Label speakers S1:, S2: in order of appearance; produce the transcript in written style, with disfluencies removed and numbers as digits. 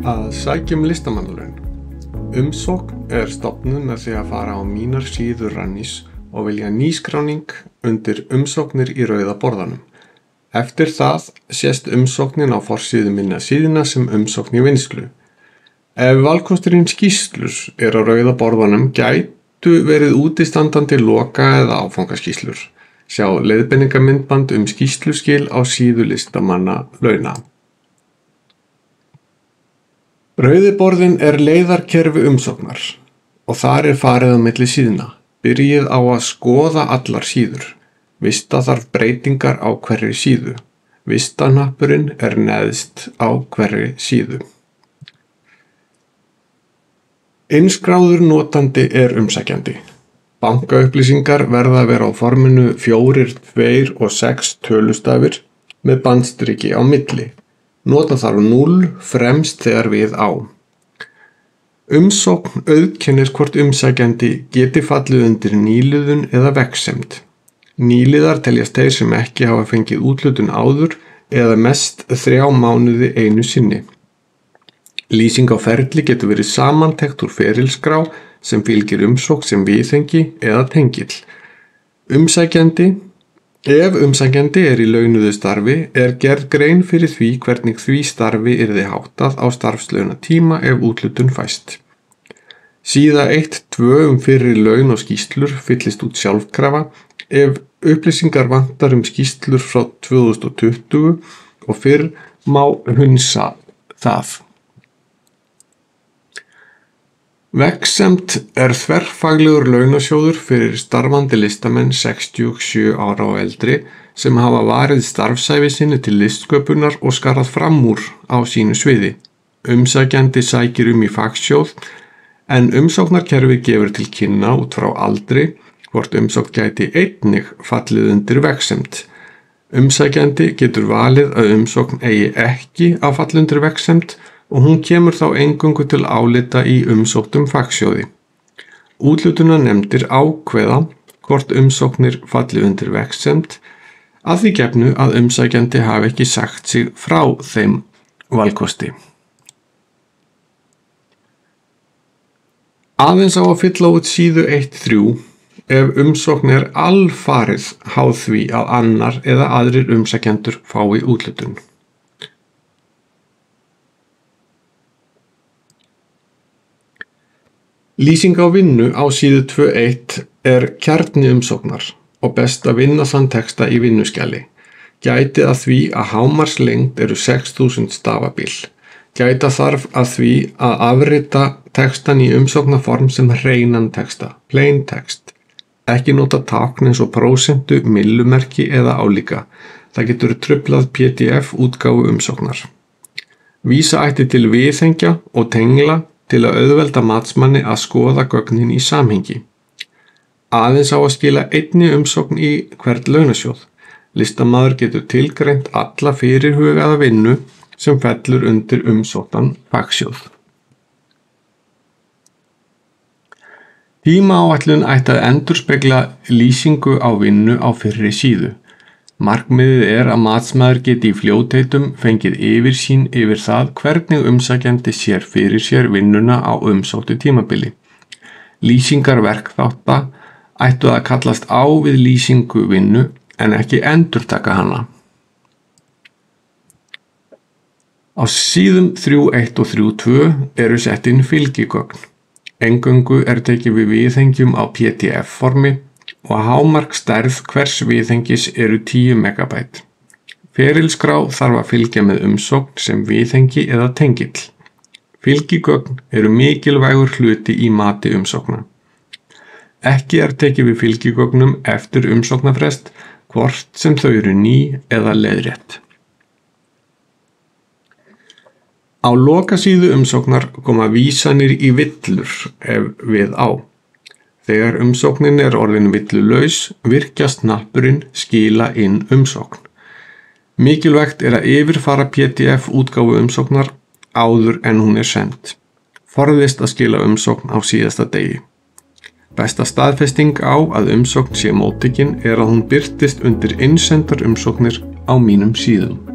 S1: Að sækja listamannalaun. Umsókn er stofnuð með því að fara á mínar síður Rannís og velja nýskráning undir umsóknir í rauða borðanum. Eftir það sést umsóknin á forsíðu minna síðuna sem umsókn í vinnslu. Ef valkosturinn skýrslur er á rauða borðanum gætu verið útistandandi loka eða áfangaskýrslur. Sjá leiðbeiningarmyndband skýrsluskil á síðu listamanna launa. Rauði borðinn er leiðarkerfi umsóknar og þar er farið á milli síðna. Byrjið á að skoða allar síður. Vista þarf breytingar á hverri síðu. Vistahnappurinn er neðst á hverri síðu. Innskráður notandi er umsækjandi. Bankaupplýsingar verða að vera á forminu 4, 2 og 6 tölustafir með bandstriki á milli. Nota þarf 0 fremst þegar við á. Umsókn auðkennir hvort umsækjandi geti fallið undir nýliðun eða vegsemd. Nýliðar teljast þeir sem ekki hafa fengið úthlutun áður eða mest 3 mánuði einu sinni. Lýsing á ferli getur verið samantekt úr ferilskrá sem fylgir umsókn sem viðhengi eða tengill. Ef umsækjandi er í launuðu starfi er gerð grein fyrir því hvernig því starfi yrði háttað á starfslaunatíma ef úthlutun fæst. Síða 1-2 fyrri laun og skýrslur fyllist út sjálfkrafa ef upplýsingar vantar skýrslur frá 2020 og fyrr má hunsa það. Vegsemd er þverfaglegur launasjóður fyrir starfandi listamenn 67 ára og eldri sem hafa varið starfsævi sinni til listsköpunar og skarað fram úr á sínu sviði. Umsækjandi sækir í fagsjóð en umsóknarkerfi gefur til kynna út frá aldri hvort umsókn gæti einnig fallið undir vegsemd. Umsækjandi getur valið að umsókn eigi ekki að falla undir vegsemd og hún kemur þá eingöngu til álita í umsóttum fagsjóði. Úthlutunarnefndir ákveða hvort umsóknir falli undir vegsemd að því gefnu að umsækjandi hafi ekki sagt sig frá þeim valkosti. Aðeins á að fylla út síðu 1-3 ef umsókn er alfarið háð því að annar eða aðrir umsækjendur fái úthlutun. Lýsing á vinnu á síðu 2.1 er kjarni umsóknar og best að vinna þann texta í vinnuskjali. Gæti að því að hámarkslengd eru 6000 stafabil. Gæta þarf að því að afrita textan í umsóknarform sem hreinan texta, plain text. Ekki nota tákn eins og prósentu, millumerki eða álíka. Það getur truflað PDF útgáfu umsóknar. Vísa ætti til viðhengja og tengla til að auðvelda matsmanni að skoða gögnin í samhengi. Aðeins á að skila einni umsókn í hvern launasjóð. Listamaður getur tilgreint alla fyrirhugaða vinnu sem fellur undir umsóttan fagsjóð. Tímaáætlun ætti að endurspegla lýsingu á vinnu á fyrri síðu. Markmiðið er að matsmaður geti í fljótheitum fengið yfirsýn yfir það hvernig umsækjandi sér fyrir sér vinnuna á umsóttu tímabili. Lýsingar verkþátta ættu að kallast á við lýsingu vinnu en ekki endurtaka hana. Á síðum 3.1 og 3.2 eru sett inn fylgigögn. Eingöngu er tekið við viðhengjum á PDF-formi og hámarkstærð hvers viðhengis eru 10 MB. Ferilskrá þarf að fylgja með umsókn sem viðhengi eða tengill. Fylgigögn eru mikilvægur hluti í mati umsókna. Ekki er tekið við fylgigögnum eftir umsóknarfrest hvort sem þau eru ný eða leiðrétt. Á lokasíðu umsóknar koma vísanir í villur ef við á. Þegar umsóknin er orðin villulaus virkjast hnappurinn skila inn umsókn. Mikilvægt er að yfirfara PDF útgáfu umsóknar áður en hún er send. Forðist að skila umsókn á síðasta degi. Besta staðfesting á að umsókn sé móttekin er að hún birtist undir innsendar umsóknir á mínum síðum.